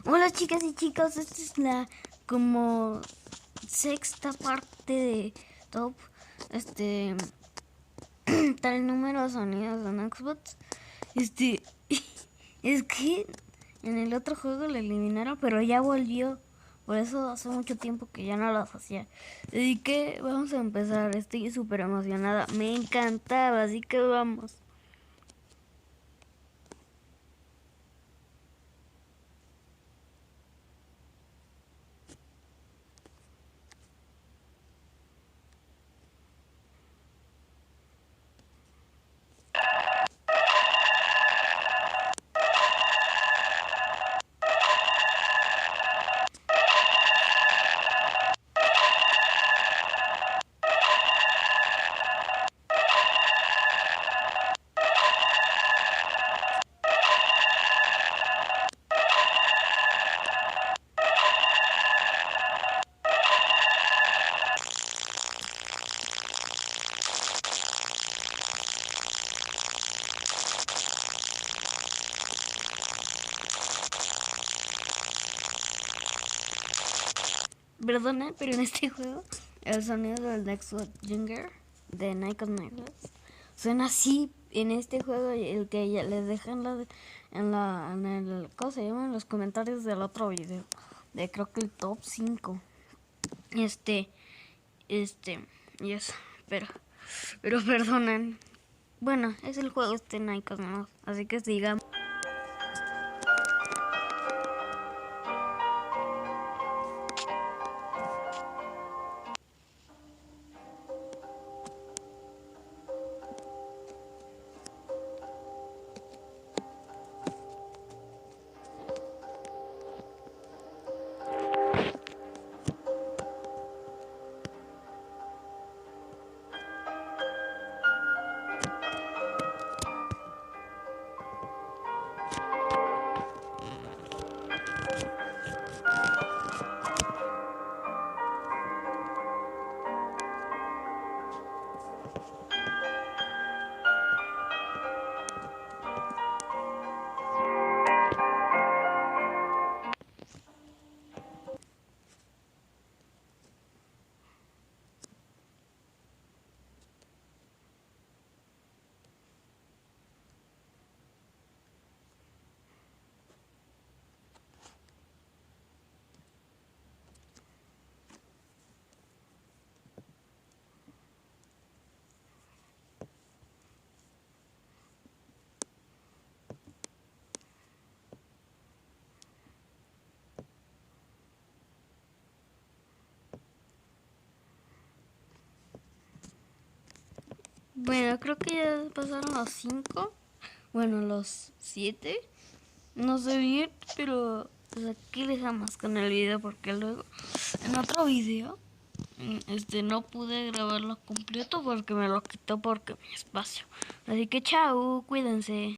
Hola chicas y chicos, esta es la como sexta parte de top tal número de sonidos en Xbox. Es que en el otro juego lo eliminaron, pero ya volvió. Por eso hace mucho tiempo que ya no las hacía. Así que vamos a empezar. Estoy súper emocionada. Me encantaba, así que vamos. Perdona, pero en este juego el sonido del Next Ginger de Nike Necklace suena así. En este juego el que ya les dejan en el ¿cómo se llama? En los comentarios del otro video de creo que el top 5. Este y eso, pero perdonen. Bueno, es el juego Nike ¿no? Así que sigamos. Bueno, creo que ya pasaron los 5. Bueno, los 7. No sé bien, pero pues aquí dejamos con el video porque luego en otro video no pude grabarlo completo porque me lo quitó porque mi espacio. Así que chao, cuídense.